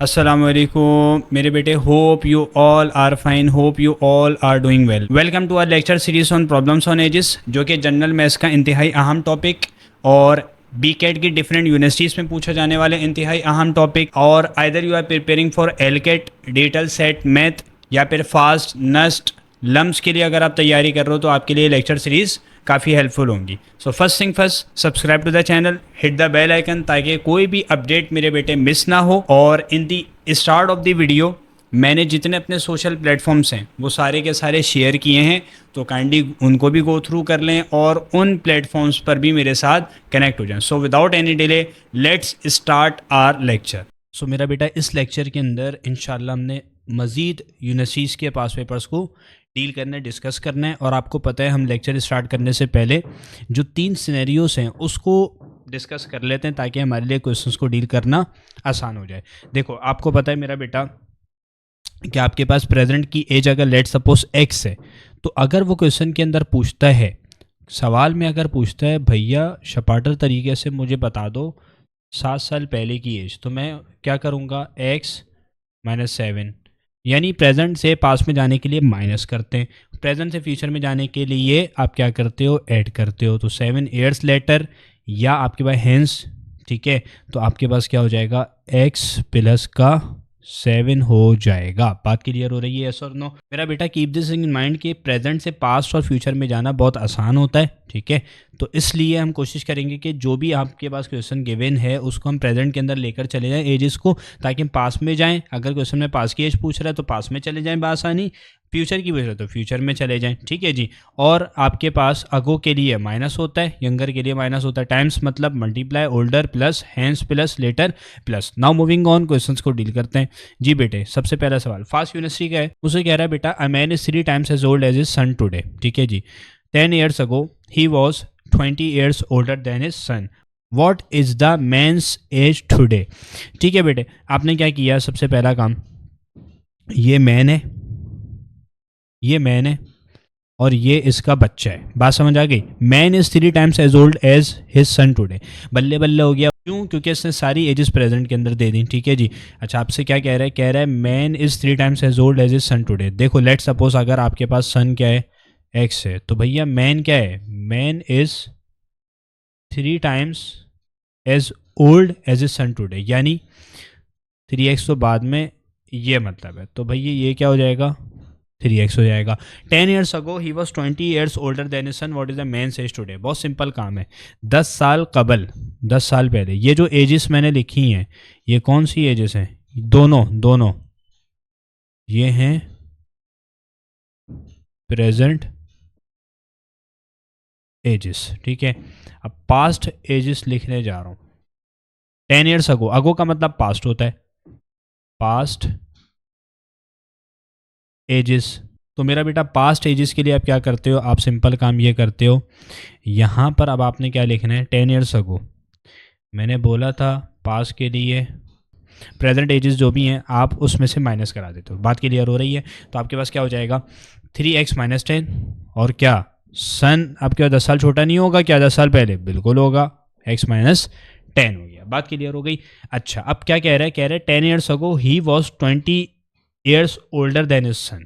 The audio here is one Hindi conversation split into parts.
अस्सलाम वालेकुम मेरे बेटे, hope you all are fine, hope you all are doing well. Welcome to our lecture series on problems on ages, जो कि जनरल मैथ्स का इंतहाई अहम टॉपिक और बी कैट की डिफरेंट यूनिवर्सिटीज़ में पूछा जाने वाले इंतहाई अहम टॉपिक, और either you are preparing for L CAT, digital SAT, math या फिर फास्ट, नस्ट, लम्स के लिए अगर आप तैयारी कर रहे हो तो आपके लिए लेक्चर सीरीज़ काफ़ी हेल्पफुल होंगी। So first thing first, subscribe to the channel, hit the bell icon, ताकि कोई भी अपडेट मेरे बेटे मिस ना हो। और इन दी स्टार्ट ऑफ द वीडियो मैंने जितने अपने सोशल प्लेटफॉर्म्स हैं वो सारे के सारे शेयर किए हैं, तो काइंडली उनको भी गो थ्रू कर लें और उन प्लेटफॉर्म्स पर भी मेरे साथ कनेक्ट हो जाएं। So without any delay let's start our lecture. So मेरा बेटा, इस लेक्चर के अंदर इंशाल्लाह हमने मज़ीद यूनिवर्सिटीज़ के पास पेपर्स को डील करना है, डिस्कस करना है। और आपको पता है हम लेक्चर स्टार्ट करने से पहले जो 3 सिनेरियोस हैं उसको डिस्कस कर लेते हैं, ताकि हमारे लिए क्वेश्चंस को डील करना आसान हो जाए। देखो, आपको पता है मेरा बेटा कि आपके पास प्रेजेंट की एज अगर लेट सपोज एक्स है, तो अगर वो क्वेश्चन के अंदर पूछता है, सवाल में अगर पूछता है भैया शपाटर तरीके से मुझे बता दो 7 साल पहले की एज, तो मैं क्या करूँगा, एक्स माइनस 7, यानी प्रेजेंट से पास में जाने के लिए माइनस करते हैं, प्रेजेंट से फ्यूचर में जाने के लिए आप क्या करते हो, ऐड करते हो। तो 7 ईयर्स लेटर, या आपके पास हेंस, ठीक है, तो आपके पास क्या हो जाएगा, x प्लस का 7 हो जाएगा। बात क्लियर हो रही है, यस और नो? मेरा बेटा कीप दिस इन माइंड कि प्रेजेंट से पास्ट और फ्यूचर में जाना बहुत आसान होता है, ठीक है। तो इसलिए हम कोशिश करेंगे कि जो भी आपके पास क्वेश्चन गिवन है उसको हम प्रेजेंट के अंदर लेकर चले जाएं एजेस को, ताकि हम पास में जाएं। अगर क्वेश्चन में पास की एज पूछ रहा है तो पास में चले जाएं बासानी, फ्यूचर की पूछ रहा है तो फ्यूचर में चले जाएं, ठीक है जी। और आपके पास अगो के लिए माइनस होता है, यंगर के लिए माइनस होता है, टाइम्स मतलब multiply, older plus hence plus later plus. Now moving on, questions को डील करते हैं जी बेटे। सबसे पहला सवाल फास्ट यूनिवर्सिटी का है, उसे कह रहा है बेटा a man is 3 times as old as his son today, ठीक है जी। 10 years ago he was 20 years older than his son, what is the man's age today. ठीक है बेटे, आपने क्या किया, सबसे पहला काम, ये मैन है, ये मैन है और ये इसका बच्चा है। बात समझ आ गई? Man is 3 times as old as his son today, बल्ले बल्ले हो गया। क्यों? क्योंकि इसने सारी एजेस प्रेजेंट के अंदर दे दी, ठीक है जी। अच्छा, आपसे क्या कह रहा है, कह रहा है man is 3 times as old as his son today. देखो लेट सपोज अगर आपके पास सन क्या है, एक्स है, तो भैया मैन क्या है, man is 3 times as old as his son today, यानी 3x तो बाद में, ये मतलब है, तो भैया ये क्या हो जाएगा, 3x हो जाएगा। 10 years ago he was 20 years older than his son, what is the man age today. बहुत सिंपल काम है, 10 साल कबल, 10 साल पहले। ये जो एजेस मैंने लिखी हैं ये कौन सी एजेस हैं, दोनों दोनों ये हैं प्रेजेंट एजेस, ठीक है। अब पास्ट एजेस लिखने जा रहा हूँ। 10 ईयर्स अगो, अगो का मतलब पास्ट होता है, पास्ट एजेस। तो मेरा बेटा पास्ट एजेस के लिए आप क्या करते हो, आप सिंपल काम ये करते हो, यहाँ पर अब आपने क्या लिखना है, 10 ईयर्स अगो। मैंने बोला था पास्ट के लिए प्रेजेंट एजेस जो भी हैं आप उसमें से माइनस करा देते हो। बात क्लियर हो रही है? तो आपके पास क्या हो जाएगा, 3x माइनस 10, और क्या सन आपके पास 10 साल छोटा नहीं होगा क्या, 10 साल पहले, बिल्कुल होगा, x माइनस 10 हो गया। बात क्लियर हो गई? अच्छा, अब क्या कह रहा है, कह रहा है 10 years ago he was 20 years older than his सन।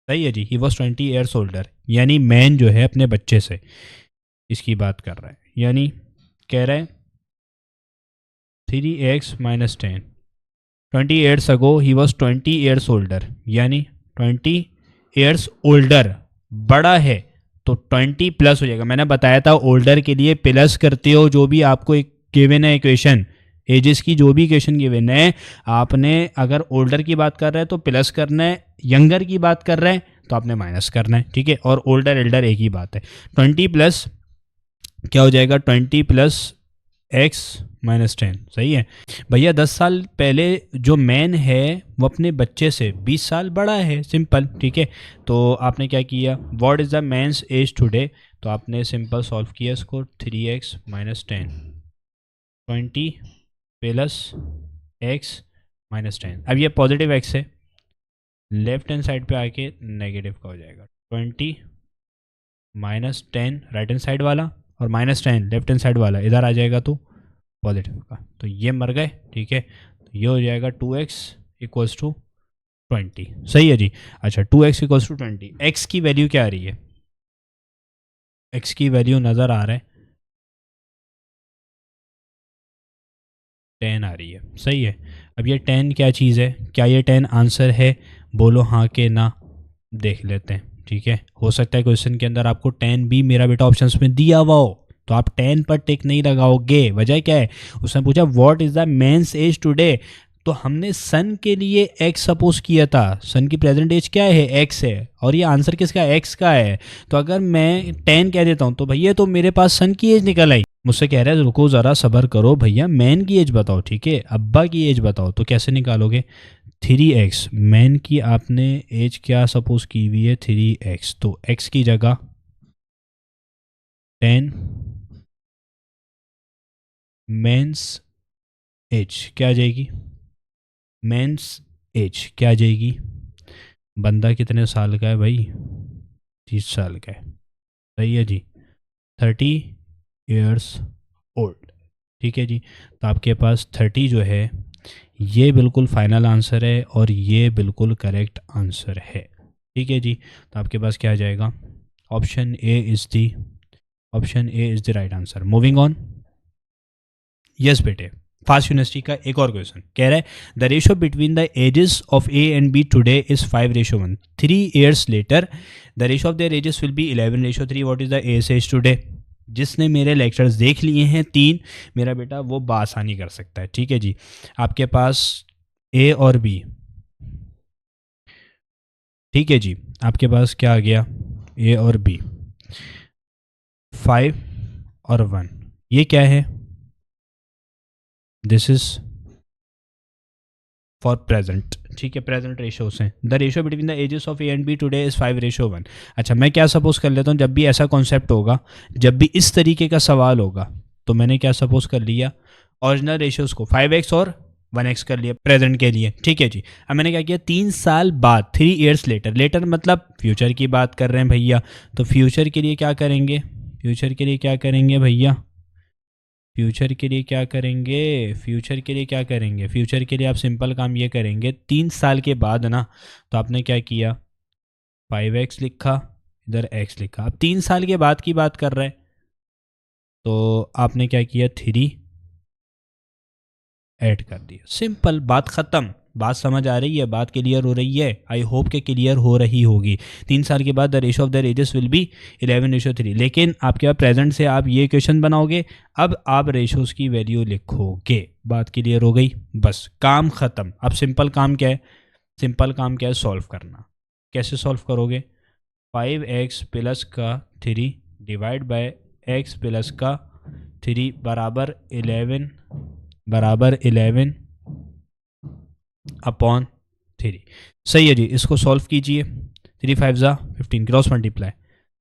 सही है जी, ही वॉज 20 ईयर्स ओल्डर, यानी मैन जो है अपने बच्चे से इसकी बात कर रहा है, यानी कह रहा है 3x minus 10, 20 years ago he was 20 years older, यानी 20 ईयर्स ओल्डर, बड़ा है, तो 20 प्लस हो जाएगा। मैंने बताया था ओल्डर के लिए प्लस करते हो, जो भी आपको एक गिवन है इक्वेशन, एजेस की जो भी इक्वेशन गिवन है, आपने अगर ओल्डर की बात कर रहे हैं तो प्लस करना है, यंगर की बात कर रहे हैं तो आपने माइनस करना है, ठीक है। और ओल्डर एल्डर एक ही बात है। 20 प्लस क्या हो जाएगा, 20 प्लस x माइनस 10, सही है भैया। 10 साल पहले जो मैन है वो अपने बच्चे से 20 साल बड़ा है, सिंपल, ठीक है। तो आपने क्या किया, what is the man's age today, तो आपने सिंपल सॉल्व किया इसको, 3x minus 10, 20 plus x minus 10। अब ये पॉजिटिव x है, लेफ्ट हैंड साइड पे आके नेगेटिव का हो जाएगा, 20 माइनस 10 राइट हैंड साइड वाला, और माइनस 10 लेफ्ट हैंड साइड वाला इधर आ जाएगा तो पॉजिटिव का, तो ये मर गए, ठीक है। तो ये हो जाएगा 2x इक्वल्स टू 20। सही है जी। अच्छा 2x इक्वल्स टू 20, x की वैल्यू क्या आ रही है? x की वैल्यू नज़र आ रहा है 10 आ रही है। सही है। अब ये 10 क्या चीज़ है? क्या ये 10 आंसर है? बोलो हाँ के ना, देख लेते हैं। ठीक है, हो सकता है क्वेश्चन के अंदर आपको 10 भी मेरा बेटा ऑप्शंस में दिया हुआ हो, तो आप 10 पर टिक नहीं लगाओगे। वजह क्या है? उसने पूछा what is the men's age today, तो हमने सन के लिए एक्स सपोज किया था। सन की प्रेजेंट एज क्या है? एक्स है, और ये आंसर किसका? एक्स का है। तो अगर मैं 10 कह देता हूँ तो भैया तो मेरे पास सन की एज निकल आई। मुझसे कह रहा है रुको ज़रा सब्र करो भैया, मैन की एज बताओ। ठीक है, अब्बा की एज बताओ। तो कैसे निकालोगे? 3x, मैन की आपने एज क्या सपोज की हुई है? 3x, तो x की जगह 10, मेंस एज क्या आ जाएगी? मेंस एज क्या आ जाएगी? बंदा कितने साल का है भाई? 30 साल का है। सही है जी, 30 ईयर्स ओल्ड। ठीक है जी, तो आपके पास 30 जो है ये बिल्कुल फाइनल आंसर है और ये बिल्कुल करेक्ट आंसर है। ठीक है जी, तो आपके पास क्या आ जाएगा? Option A is the right answer. Moving on. Yes बेटे, फास्ट यूनिवर्सिटी का एक और क्वेश्चन कह रहा है the ratio between the ages of A and B today is 5:1। 3 years later the ratio of their ages will be 11:3। What is the age today? जिसने मेरे लेक्चर्स देख लिए हैं 3, मेरा बेटा वो बासानी कर सकता है। ठीक है जी, आपके पास ए और बी। ठीक है जी, आपके पास क्या आ गया? ए और बी, 5 और 1। ये क्या है? This is for present. ठीक है, प्रेजेंट रेशियोज हैं। The ratio between the ages of A and B today is 5:1। अच्छा, मैं क्या सपोज कर लेता हूँ, जब भी ऐसा कॉन्सेप्ट होगा, जब भी इस तरीके का सवाल होगा, तो मैंने क्या सपोज कर लिया? ओरिजिनल रेशियोज को 5x और 1x कर लिया प्रेजेंट के लिए। ठीक है जी, अब मैंने क्या किया? 3 साल बाद, 3 ईयर्स लेटर, लेटर मतलब फ्यूचर की बात कर रहे हैं भैया, तो फ्यूचर के लिए क्या करेंगे? फ्यूचर के लिए क्या करेंगे भैया? फ्यूचर के लिए क्या करेंगे? फ्यूचर के लिए क्या करेंगे? फ्यूचर के लिए आप सिंपल काम ये करेंगे, 3 साल के बाद ना, तो आपने क्या किया? 5x लिखा, इधर x लिखा। अब 3 साल के बाद की बात कर रहे हैं, तो आपने क्या किया? 3 ऐड कर दिया। सिंपल, बात ख़त्म। बात समझ आ रही है? बात क्लियर हो रही है? आई होप के क्लियर हो रही होगी। 3 साल के बाद the ratio of the ages will be 11:3। लेकिन आपके पास प्रेजेंट से आप ये क्वेश्चन बनाओगे, अब आप रेशियोज की वैल्यू लिखोगे। बात क्लियर हो गई? बस काम ख़त्म। अब सिंपल काम क्या है? सिंपल काम क्या है? सॉल्व करना। कैसे सॉल्व करोगे? 5x प्लस का 3 डिवाइड बाय x प्लस का 3 बराबर 11 अपॉन 3। सही है जी, इसको सॉल्व कीजिए। 3 5 ज़ा 15, क्रॉस मल्टीप्लाई,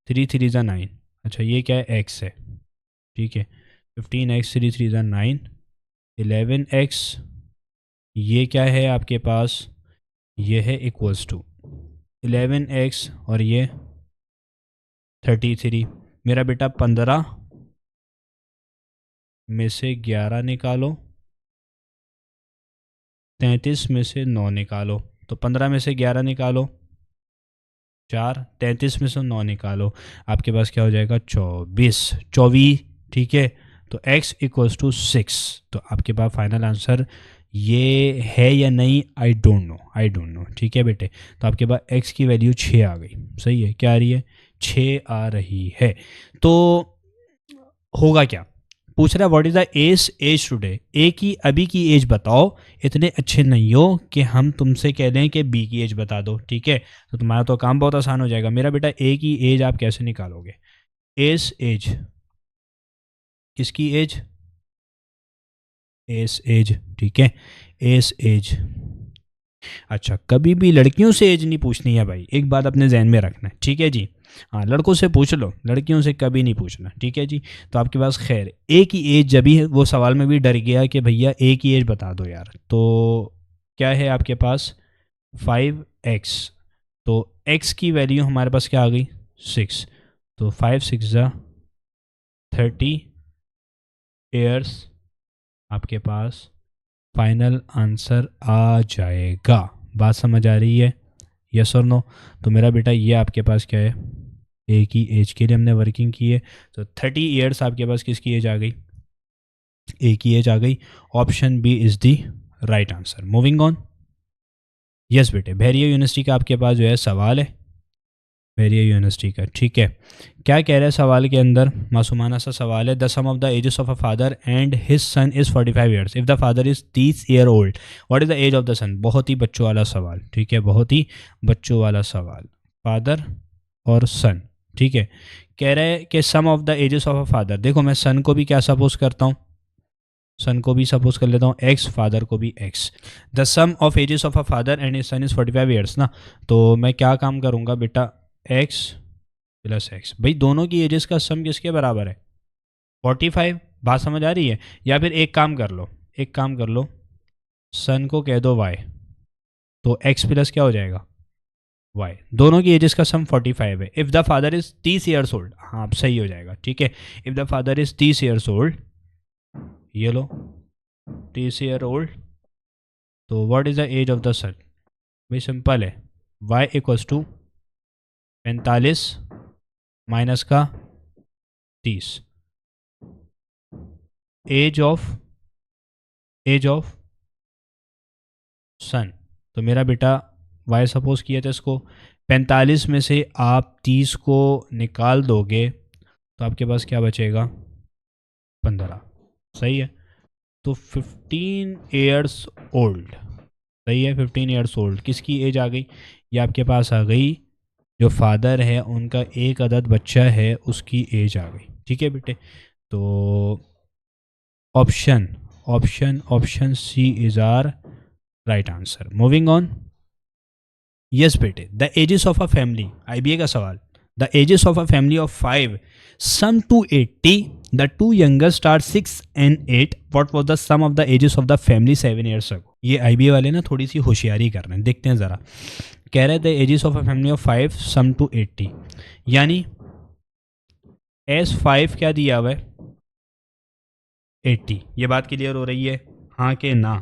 3 3 ज़ा 9। अच्छा, ये क्या है? x है। ठीक है, 15x 3 3 ज़ा 9, 11x, ये क्या है आपके पास? ये है इक्वल्स टू 11x और ये 33। मेरा बेटा 15 में से 11 निकालो, 33 में से 9 निकालो, तो 15 में से 11 निकालो 4, 33 में से 9 निकालो, आपके पास क्या हो जाएगा? 24। ठीक है, तो x इक्वल्स टू 6। तो आपके पास फाइनल आंसर ये है या नहीं? I don't know. ठीक है बेटे, तो आपके पास x की वैल्यू 6 आ गई। सही है, क्या आ रही है? 6 आ रही है। तो होगा क्या? पूछ रहा है what is the age today. ए की अभी की एज बताओ। इतने अच्छे नहीं हो कि हम तुमसे कह दें कि बी की एज बता दो। ठीक है, तो तुम्हारा तो काम बहुत आसान हो जाएगा। मेरा बेटा ए की एज आप कैसे निकालोगे? एज किसकी एज? एज। ठीक है, एज। अच्छा, कभी भी लड़कियों से एज नहीं पूछनी है भाई, एक बात अपने जहन में रखना है। ठीक है जी, हाँ लड़कों से पूछ लो, लड़कियों से कभी नहीं पूछना। ठीक है जी, तो आपके पास खैर ए की एज, जब भी वो सवाल में भी डर गया कि भैया ए की एज बता दो यार, तो क्या है आपके पास? 5x, तो x की वैल्यू हमारे पास क्या आ गई? 6। तो 5 6 ज़ा 30 ईयर्स आपके पास फाइनल आंसर आ जाएगा। बात समझ आ रही है? यस और नो? तो मेरा बेटा ये आपके पास क्या है, एक ही एज के लिए हमने वर्किंग की है, तो 30 ईयर्स आपके पास किसकी एज आ गई, एक ही एज आ गई। Option B is the right answer. Moving on. Yes बेटे, बैरियर यूनिवर्सिटी का आपके पास जो है सवाल है, बैरियर यूनिवर्सिटी का, ठीक है। क्या कह रहा है सवाल के अंदर, मासूमाना सा सवाल है। The sum of the ages of a father and his son is 45 years if the father is 30 year old, what is the age of the son. बहुत ही बच्चों वाला सवाल, ठीक है, बहुत ही बच्चों वाला सवाल। फादर और सन, ठीक है। कह रहा है कि sum of the ages of a father, देखो मैं सन को भी क्या सपोज करता हूँ, सन को भी सपोज कर लेता हूँ एक्स, फादर को भी X. The sum of ages of a father and his son is 45 years ना, तो मैं क्या काम करूँगा बेटा, एक्स प्लस एक्स। भाई दोनों की एजेस का सम किसके बराबर है, 45। बात समझ आ रही है? या फिर एक काम कर लो, एक काम कर लो, सन को कह दो वाई, तो एक्स प्लस क्या हो जाएगा, वाई। दोनों की एजेस का सम 45 है। If the father is 30 years old, हाँ अब सही हो जाएगा, ठीक है। If the father is 30 years old, ये लो 30 ईयर ओल्ड, तो what is the age of the son. भाई सिंपल है, वाई इक्वल्स टू 45 माइनस का 30, एज ऑफ सन। तो मेरा बेटा वाई सपोज किया था इसको, 45 में से आप 30 को निकाल दोगे तो आपके पास क्या बचेगा, 15। सही है, तो 15 ईयर्स ओल्ड, सही है, 15 ईयर्स ओल्ड किसकी एज आ गई, ये आपके पास आ गई, जो फादर है उनका एक अदद बच्चा है उसकी एज आ गई, ठीक है बेटे। तो option option option C is our right answer. Moving on. Yes बेटे, the ages of a family, IBA का सवाल, the ages of a family of 5 sum to 80, the two youngest are 6 and 8, what was the sum of the ages of the family 7 years ago। ये आईबीए वाले ना थोड़ी सी होशियारी कर रहे हैं, देखते हैं ज़रा। कह रहे थे ages of a family of 5 sum to 80, यानी S5 क्या दिया हुआ है, 80। ये बात क्लियर हो रही है, हाँ के ना,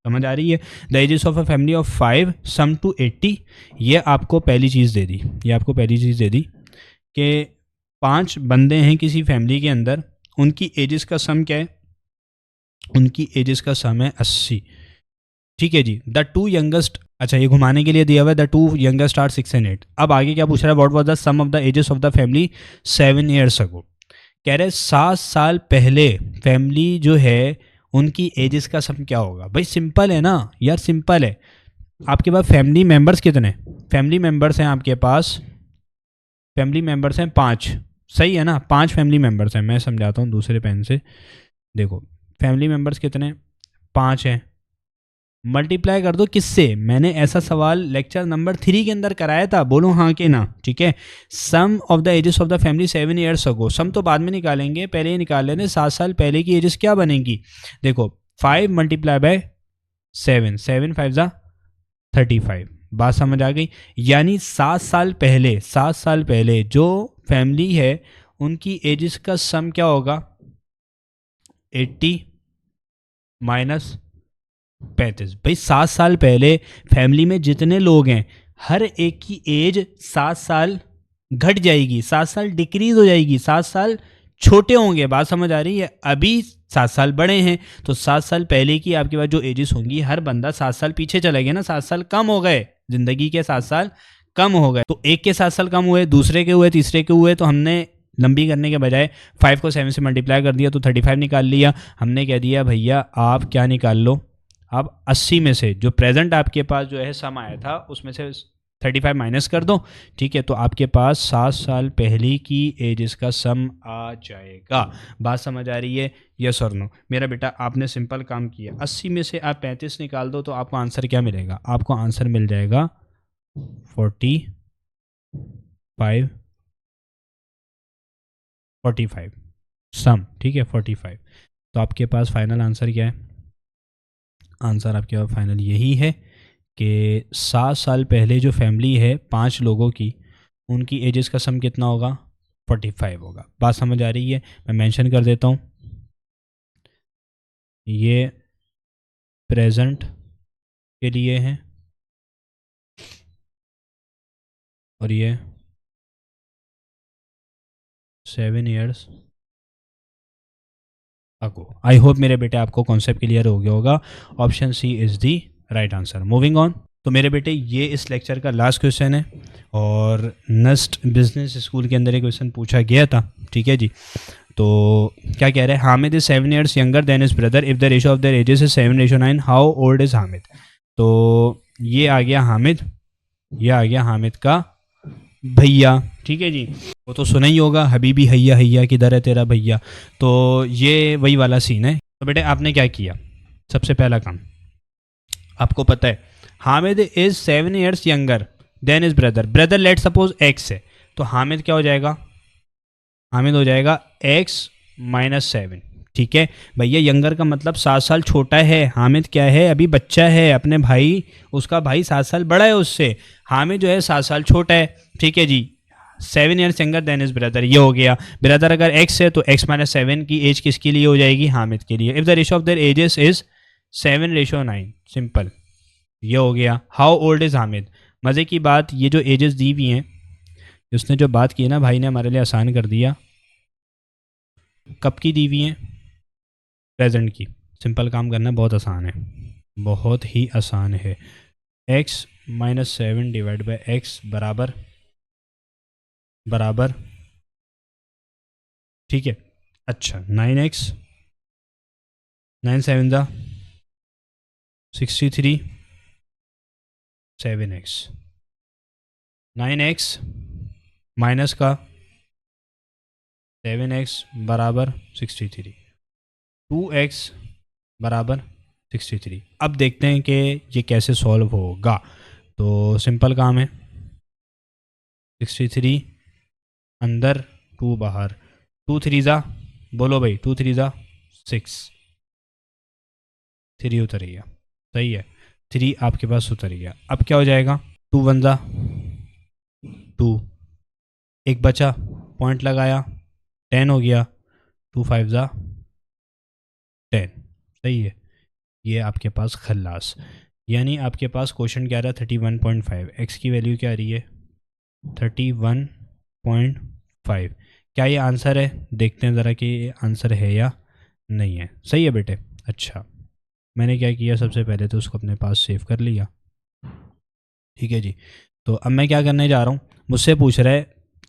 समझ आ रही है? The ages of a family of 5 sum to 80, ये आपको पहली चीज़ दे दी, ये आपको पहली चीज़ दे दी कि 5 बंदे हैं किसी फैमिली के अंदर, उनकी एजेस का सम क्या है, उनकी एजेस का सम है 80, ठीक है जी। द टू यंगेस्ट, अच्छा ये घुमाने के लिए दिया हुआ है, the two youngest are 6 and 8। अब आगे क्या पूछ रहा है, what was the sum of the ages of the family 7 years ago। कह रहे 7 साल पहले फैमिली जो है उनकी एजेस का सम क्या होगा। भाई सिंपल है ना यार, सिंपल है। आपके पास फैमिली मेंबर्स कितने, फैमिली मेंबर्स हैं आपके पास, फैमिली मेंबर्स हैं 5, सही है ना, 5 फैमिली मेंबर्स हैं। मैं समझाता हूँ दूसरे पेन से, देखो फैमिली मेंबर्स कितने, 5 हैं, मल्टीप्लाई कर दो किससे, मैंने ऐसा सवाल लेक्चर नंबर 3 के अंदर कराया था, बोलो हाँ कि ना, ठीक है। Sum of the ages of the family 7 years ago, sum तो बाद में निकालेंगे, पहले ही निकाल लेने 7 साल पहले की एजेस क्या बनेगी। देखो 5 मल्टीप्लाई बाय 7, 7 5 जा 35, बात समझ आ गई। यानी 7 साल पहले, 7 साल पहले जो फैमिली है उनकी एजेस का सम क्या होगा, 80 माइनस 35। भाई 7 साल पहले फैमिली में जितने लोग हैं हर एक की एज 7 साल घट जाएगी, 7 साल डिक्रीज हो जाएगी, 7 साल छोटे होंगे, बात समझ आ रही है। अभी 7 साल बड़े हैं, तो 7 साल पहले की आपके पास जो एजेस होंगी, हर बंदा 7 साल पीछे चले गए ना, 7 साल कम हो गए, जिंदगी के 7 साल कम हो गए। तो एक के 7 साल कम हुए, दूसरे के हुए, तीसरे के हुए, तो हमने लंबी करने के बजाय 5 को 7 से मल्टीप्लाई कर दिया तो 35 निकाल लिया। हमने कह दिया भैया आप क्या निकाल लो, अब 80 में से जो प्रेजेंट आपके पास जो है सम आया था उसमें से 35 माइनस कर दो, ठीक है। तो आपके पास 7 साल पहले की एज का सम आ जाएगा। बात समझ आ रही है, यस और नो। मेरा बेटा आपने सिंपल काम किया, 80 में से आप 35 निकाल दो तो आपको आंसर क्या मिलेगा, आपको आंसर मिल जाएगा 45 सम, ठीक है 45। तो आपके पास फाइनल आंसर क्या है, आंसर आपके पास फाइनल यही है कि 7 साल पहले जो फैमिली है 5 लोगों की, उनकी एजेस का सम कितना होगा, 45 होगा। बात समझ आ रही है? मैं मेंशन कर देता हूँ, ये प्रेजेंट के लिए है और ये 7 years अगो। आई होप मेरे बेटे आपको कॉन्सेप्ट क्लियर हो गया होगा। Option C is the right answer. Moving on. तो मेरे बेटे ये इस लेक्चर का लास्ट क्वेश्चन है और नेक्स्ट बिजनेस स्कूल के अंदर एक क्वेश्चन पूछा गया था, ठीक है जी। तो क्या कह रहे हैं, Hamid is 7 years younger than is brother if the ratio of their edges is 7:9, how old is Hamid. तो ये आ गया हामिद, ये आ गया हामिद का भैया, ठीक है जी। वो तो सुना ही होगा, हबीबी हैया हैया किधर है तेरा भैया। तो ये वही वाला सीन है। तो बेटे आपने क्या किया, सबसे पहला काम आपको पता है Hamid is 7 years younger than is brother, brother let suppose x है, तो हामिद क्या हो जाएगा, हामिद हो जाएगा x-7, ठीक है भैया। यंगर का मतलब 7 साल छोटा है, हामिद क्या है अभी बच्चा है, अपने भाई, उसका भाई 7 साल बड़ा है उससे, हामिद जो है 7 साल छोटा है, ठीक है जी। 7 years younger than is brother, ये हो गया। ब्रदर अगर x है तो x-7 की एज किसके लिए हो जाएगी, हामिद के लिए। If the ratio of their edges is 7:9, simple, ये हो गया। हाउ ओल्ड इज हामिद, मज़े की बात ये जो एजेस दी हुई हैं, उसने जो बात की ना भाई ने हमारे लिए आसान कर दिया। कब की दी हुई हैं, प्रेजेंट की। सिंपल काम करना बहुत आसान है, बहुत ही आसान है। x-7 डिवाइड बाई एक्स बराबर बराबर, ठीक है। अच्छा 9x, 9 7 63, 7x, 9x माइनस का 7x बराबर 63, 2x बराबर 63। अब देखते हैं कि ये कैसे सॉल्व होगा। तो सिंपल काम है, 63 अंदर 2 बाहर, 2 3 बोलो भाई, 2 3 6, 3 उतर गया, सही है, 3 आपके पास उतर गया। अब क्या हो जाएगा, 2 1 2, एक बचा, पॉइंट लगाया, 10 हो गया, 2 5 10, सही है। ये आपके पास खल्लास, यानी आपके पास क्वेश्चन क्या रहा है 31.5, एक्स की वैल्यू क्या आ रही है 31.5। क्या ये आंसर है, देखते हैं ज़रा कि ये आंसर है या नहीं है। सही है बेटे। अच्छा मैंने क्या किया, सबसे पहले तो उसको अपने पास सेव कर लिया, ठीक है जी। तो अब मैं क्या करने जा रहा हूँ, मुझसे पूछ रहा है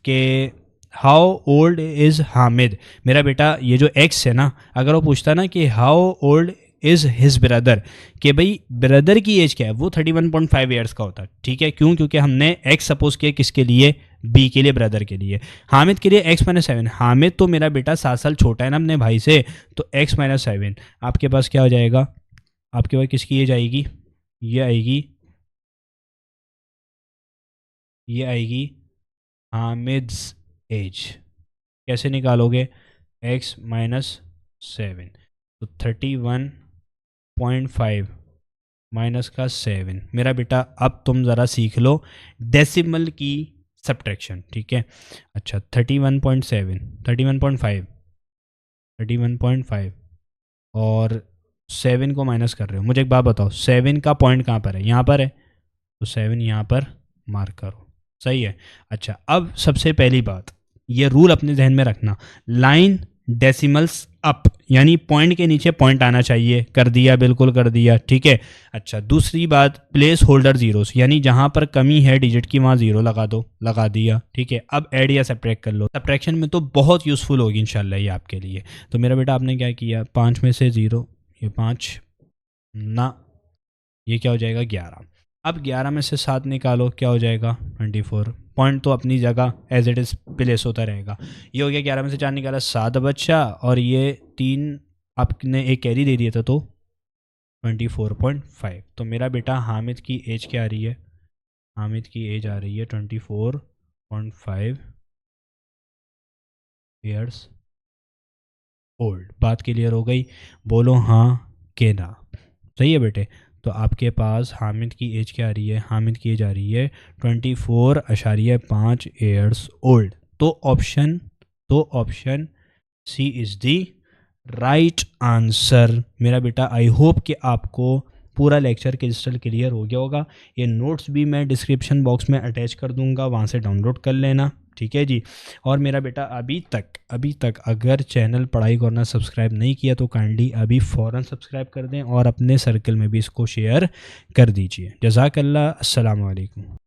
कि हाउ ओल्ड इज़ हामिद। मेरा बेटा ये जो एक्स है ना, अगर वो पूछता ना कि how old is his brother, कि भाई ब्रदर की एज क्या है, वो 31.5 ईयर्स का होता है, ठीक है। क्यों, क्योंकि हमने एक्स सपोज किया किसके लिए, बी के लिए, ब्रदर के लिए। हामिद के लिए x-7, हामिद तो मेरा बेटा 7 साल छोटा है ना अपने भाई से, तो x-7 आपके पास क्या हो जाएगा, आपके पास किसकी एज आएगी, ये आएगी, ये आएगी हामिद्स एज। कैसे निकालोगे, x-7, तो 31.5 माइनस का 7। मेरा बेटा अब तुम ज़रा सीख लो डेसिमल की सब्ट्रैक्शन, ठीक है। अच्छा 31.7, 31.5 और 7 को माइनस कर रहे हो। मुझे एक बात बताओ, 7 का पॉइंट कहाँ पर है, यहाँ पर है, तो 7 यहाँ पर मार्क करो, सही है। अच्छा अब सबसे पहली बात, ये रूल अपने जहन में रखना, लाइन डेसिमल्स अप, यानी पॉइंट के नीचे पॉइंट आना चाहिए, कर दिया, बिल्कुल कर दिया, ठीक है। अच्छा दूसरी बात, प्लेस होल्डर जीरोस, यानी जहाँ पर कमी है डिजिट की वहाँ जीरो लगा दो, लगा दिया, ठीक है। अब ऐड या सब्ट्रैक्ट कर लो, सब्ट्रैक्शन में तो बहुत यूज़फुल होगी इंशाल्लाह ये आपके लिए। तो मेरा बेटा आपने क्या किया, 5 में से 0, ये 5 ना, ये क्या हो जाएगा 11। अब 11 में से 7 निकालो, क्या हो जाएगा 24। पॉइंट तो अपनी जगह एज इट इज़ प्लेस होता रहेगा। ये हो गया, 11 में से 4 निकाला, 7 बच्चा, और ये 3 आपने एक कैरी दे दिया था, तो 24.5। तो मेरा बेटा हामिद की एज क्या आ रही है, हामिद की एज आ रही है 24.5 ईयर्स ओल्ड। बात क्लियर हो गई, बोलो हाँ के ना, सही है बेटे। तो आपके पास हामिद की एज क्या आ रही है, हामिद की एज आ रही है 24.5 ईयर्स ओल्ड। तो option C is the right answer. मेरा बेटा आई होप कि आपको पूरा लेक्चर क्रिस्टल क्लियर हो गया होगा। ये नोट्स भी मैं डिस्क्रिप्शन बॉक्स में अटैच कर दूंगा, वहाँ से डाउनलोड कर लेना, ठीक है जी। और मेरा बेटा अभी तक अगर चैनल पढ़ाई करना सब्सक्राइब नहीं किया तो काइंडली अभी फ़ौरन सब्सक्राइब कर दें और अपने सर्कल में भी इसको शेयर कर दीजिए। जज़ाकल्लाह, अस्सलाम वालेकुम।